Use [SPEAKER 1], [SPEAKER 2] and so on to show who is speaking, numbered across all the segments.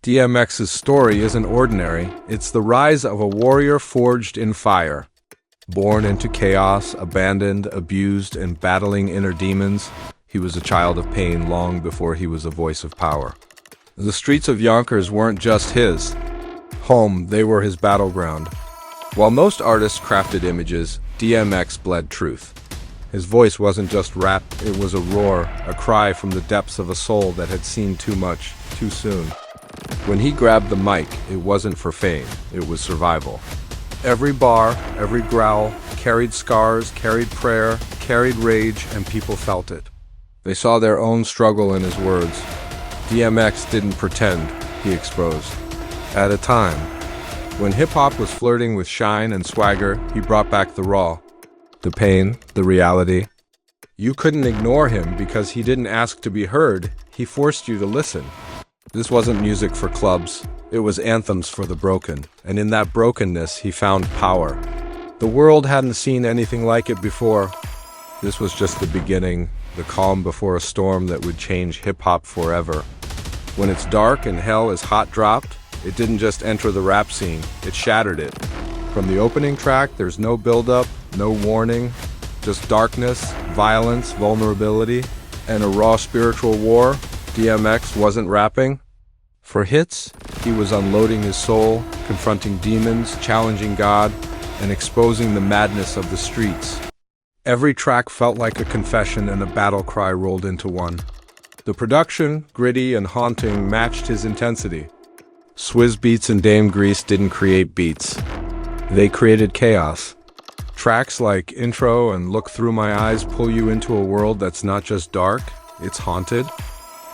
[SPEAKER 1] DMX's story isn't ordinary. It's the rise of a warrior forged in fire. Born into chaos, abandoned, abused, and battling inner demons, he was a child of pain long before he was a voice of power. The streets of Yonkers weren't just his home, they were his battleground. While most artists crafted images, DMX bled truth. His voice wasn't just rap, it was a roar, a cry from the depths of a soul that had seen too much, too soon. When he grabbed the mic, it wasn't for fame, it was survival. Every bar, every growl, carried scars, carried prayer, carried rage, and people felt it. They saw their own struggle in his words. DMX didn't pretend, he exposed. At a time when hip-hop was flirting with shine and swagger, he brought back the raw, the pain, the reality. You couldn't ignore him because he didn't ask to be heard, he forced you to listen. This wasn't music for clubs, it was anthems for the broken, and in that brokenness he found power. The world hadn't seen anything like it before. This was just the beginning, the calm before a storm that would change hip-hop forever. When it's dark and hell is hot dropped, it didn't just enter the rap scene, it shattered it. From the opening track, there's no build-up, no warning, just darkness, violence, vulnerability, and a raw spiritual war. DMX wasn't rapping. For hits, he was unloading his soul, confronting demons, challenging God, and exposing the madness of the streets. Every track felt like a confession and a battle cry rolled into one. The production, gritty and haunting, matched his intensity. Swizz Beatz and Dame Grease didn't create beats. They created chaos. Tracks like Intro and Look Through My Eyes pull you into a world that's not just dark, it's haunted.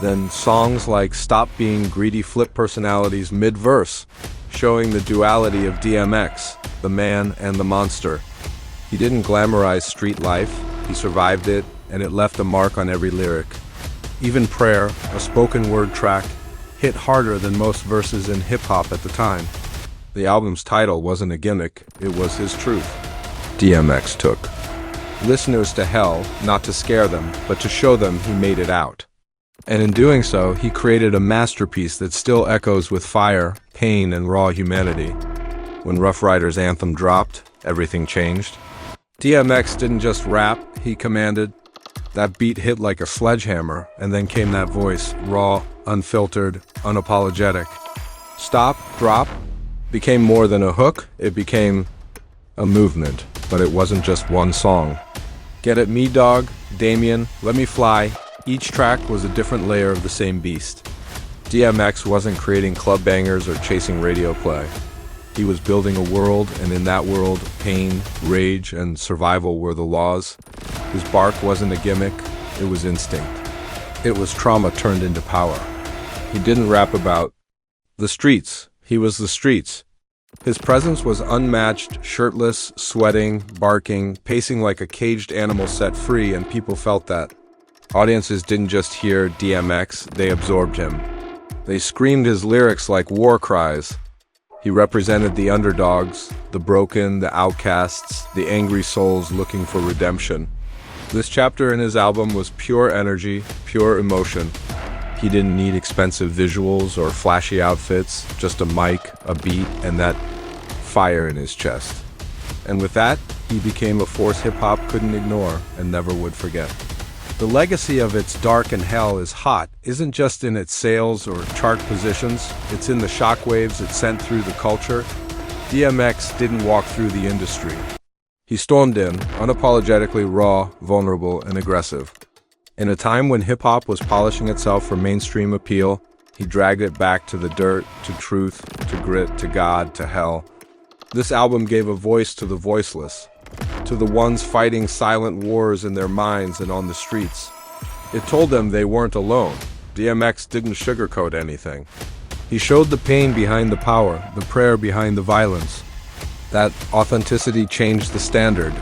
[SPEAKER 1] Then songs like Stop Being Greedy flip personalities mid-verse, showing the duality of DMX, the man and the monster. He didn't glamorize street life, he survived it, and it left a mark on every lyric. Even Prayer, a spoken word track, hit harder than most verses in hip-hop at the time. The album's title wasn't a gimmick, it was his truth. DMX took listeners to hell, not to scare them, but to show them he made it out. And in doing so, he created a masterpiece that still echoes with fire, pain, and raw humanity. When Ruff Ryders' anthem dropped, everything changed. DMX didn't just rap, he commanded. That beat hit like a sledgehammer, and then came that voice, raw, unfiltered, unapologetic. Stop, drop, became more than a hook, it became a movement, but it wasn't just one song. Get At Me Dog, Damien, Let Me Fly, each track was a different layer of the same beast. DMX wasn't creating club bangers or chasing radio play. He was building a world, and in that world, pain, rage, and survival were the laws. His bark wasn't a gimmick, it was instinct. It was trauma turned into power. He didn't rap about the streets, he was the streets. His presence was unmatched, shirtless, sweating, barking, pacing like a caged animal set free, and people felt that. Audiences didn't just hear DMX, they absorbed him. They screamed his lyrics like war cries. He represented the underdogs, the broken, the outcasts, the angry souls looking for redemption. This chapter in his album was pure energy, pure emotion. He didn't need expensive visuals or flashy outfits, just a mic, a beat, and that fire in his chest. And with that, he became a force hip-hop couldn't ignore and never would forget. The legacy of It's Dark and Hell is hot isn't just in its sales or chart positions, it's in the shockwaves it sent through the culture. DMX didn't walk through the industry. He stormed in, unapologetically raw, vulnerable, and aggressive. In a time when hip-hop was polishing itself for mainstream appeal, he dragged it back to the dirt, to truth, to grit, to God, to hell. This album gave a voice to the voiceless, to the ones fighting silent wars in their minds and on the streets. It told them they weren't alone. DMX didn't sugarcoat anything. He showed the pain behind the power, the prayer behind the violence. That authenticity changed the standard.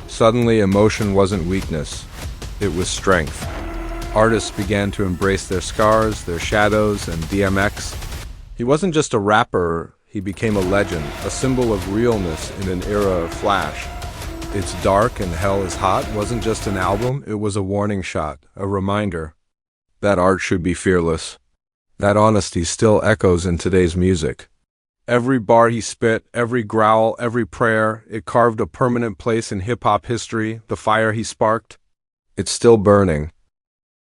[SPEAKER 1] Suddenly, emotion wasn't weakness, it was strength. Artists began to embrace their scars, their shadows, and DMX. He wasn't just a rapper, he became a legend, a symbol of realness in an era of flash. It's Dark and Hell is Hot wasn't just an album, it was a warning shot, a reminder that art should be fearless. That honesty still echoes in today's music. Every bar he spit, every growl, every prayer, it carved a permanent place in hip-hop history. The fire he sparked, it's still burning,